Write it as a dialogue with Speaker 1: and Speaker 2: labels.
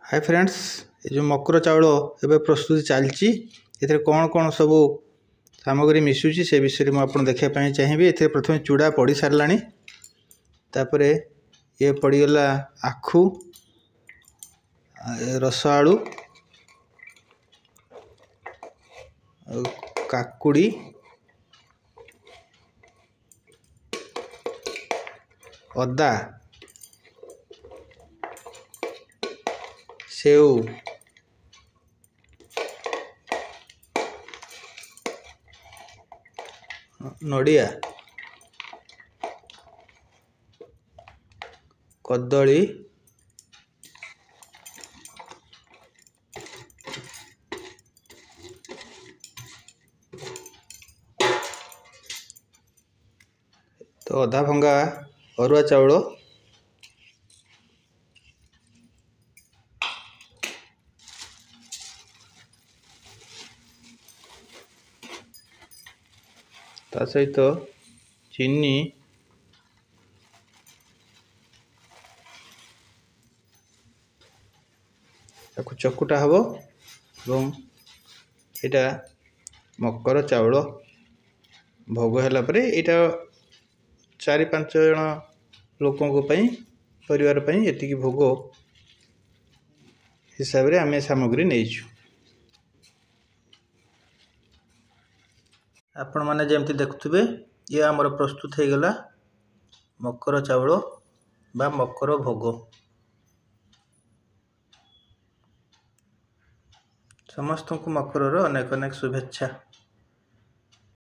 Speaker 1: Hi friends, ये जो मकर चाउल एवं प्रस्तुति चलती ए कौन कौन सब सामग्री मिसुची से विषय में आपको देखापी चाहिए। ये प्रथम चूड़ा पड़ सारा तापर ये पड़गला आखु रस आलू काकुड़ी अदा सेव नड़िया कदली तो अधा भंगा अरुआ चाउल ता सहित चीनी चकुटा हम और यहाँ मकर चाउल भोग है यहाँ 4-5 जन लोकों परिवार ये भोग हिसाब से आम सामग्री नहीं आपण मैंने जमती देखुवे ये आमर प्रस्तुत हो गला मकर चाउल बा मकर भोग। समस्त को मकर अनेक अनेक शुभेच्छा।